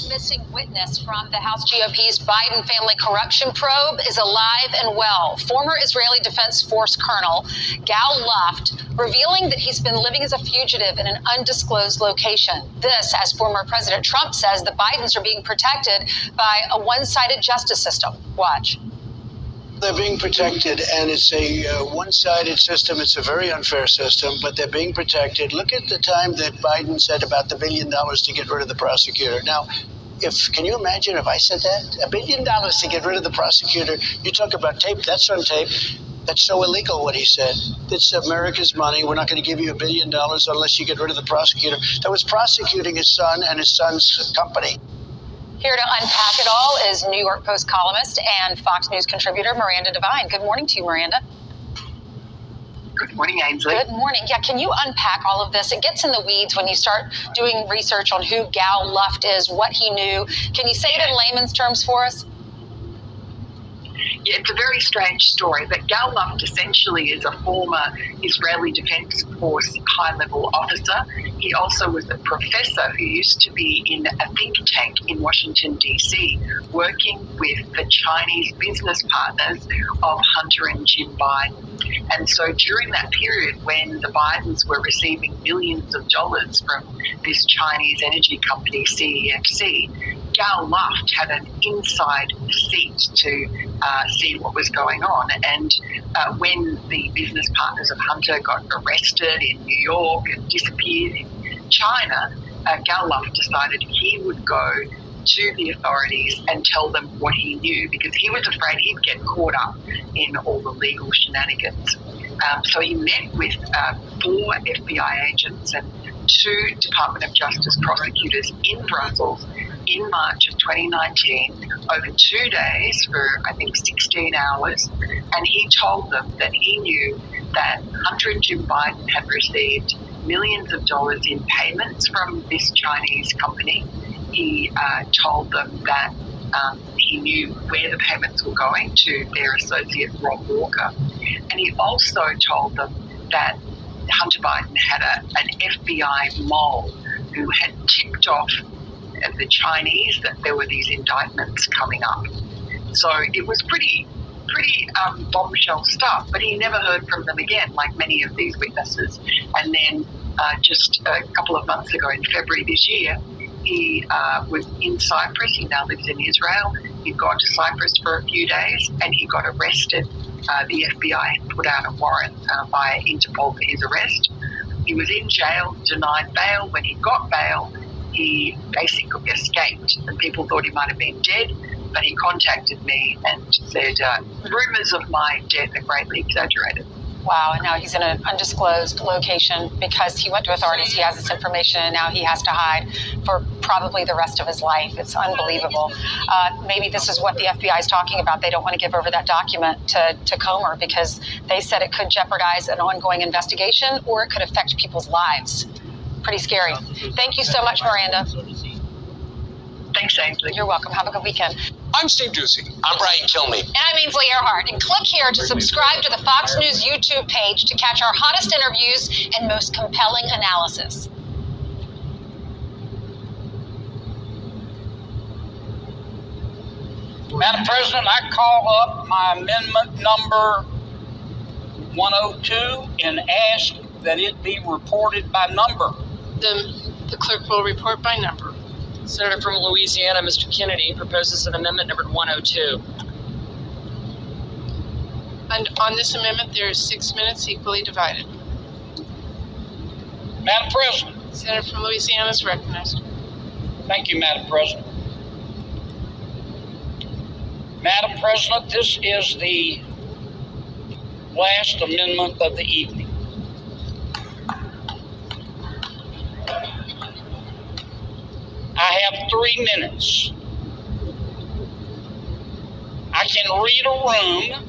missing witness from the House GOP's Biden family corruption probe is alive and well. Former Israeli Defense Force Colonel Gal Luft revealing that he's been living as a fugitive in an undisclosed location. This, as former President Trump says, the Bidens are being protected by a one-sided justice system. Watch. They're being protected, and it's a one-sided system. It's a very unfair system, but they're being protected. Look at the time that Biden said about the $1 billion to get rid of the prosecutor. Now, can you imagine if I said that? $1 billion to get rid of the prosecutor. You talk about tape. That's on tape. That's so illegal what he said. It's America's money. We're not going to give you $1 billion unless you get rid of the prosecutor. That was prosecuting his son and his son's company. Here to unpack it all is New York Post columnist and Fox News contributor Miranda Devine. Good morning to you, Miranda. Good morning, Ainsley. Good morning. Yeah, can you unpack all of this? It gets in the weeds when you start doing research on who Gal Luft is, what he knew. Can you say it in layman's terms for us? Yeah, it's a very strange story, but Gal Luft essentially is a former Israeli Defense Force high-level officer. He also was a professor who used to be in a think tank in Washington, D.C., working with the Chinese business partners of Hunter and Jim Biden. And so during that period when the Bidens were receiving millions of dollars from this Chinese energy company, CEFC, Gal Luft had an inside seat to see what was going on. And when the business partners of Hunter got arrested in New York and disappeared in China, Gal Luft decided he would go to the authorities and tell them what he knew, because he was afraid he'd get caught up in all the legal shenanigans. So he met with 4 FBI agents and 2 Department of Justice prosecutors in Brussels in March of 2019 over 2 days for, I think, 16 hours. And he told them that he knew that Hunter and Jim Biden had received millions of dollars in payments from this Chinese company. He told them that he knew where the payments were going to their associate Rob Walker. And he also told them that Hunter Biden had an FBI mole who had tipped off the Chinese that there were these indictments coming up. So it was pretty bombshell stuff, but he never heard from them again, like many of these witnesses. And then just a couple of months ago, in February this year, he was in Cyprus. He now lives in Israel. He'd gone to Cyprus for a few days and he got arrested. The FBI had put out a warrant by Interpol for his arrest. He was in jail, denied bail. When he got bail, he basically escaped, and people thought he might have been dead, but he contacted me and said, rumors of my death are greatly exaggerated. Wow, and now he's in an undisclosed location because he went to authorities, he has this information, and now he has to hide for probably the rest of his life. It's unbelievable. Maybe this is what the FBI is talking about. They don't want to give over that document to Comer because they said it could jeopardize an ongoing investigation or it could affect people's lives. Pretty scary. Thank you so much, Miranda. Thanks, Ainsley. You're welcome. Have a good weekend. I'm Steve Doocy. I'm Brian Kilmeade. And I'm Ainsley Earhart. And click here to subscribe to the Fox News YouTube page to catch our hottest interviews and most compelling analysis. Madam President, I call up my amendment number 102 and ask that it be reported by number. The clerk will report by number. Senator from Louisiana, Mr. Kennedy, proposes an amendment number 102. And on this amendment, there is 6 minutes equally divided. Madam President. Senator from Louisiana is recognized. Thank you, Madam President. Madam President, this is the last amendment of the evening. I have 3 minutes. I can read a room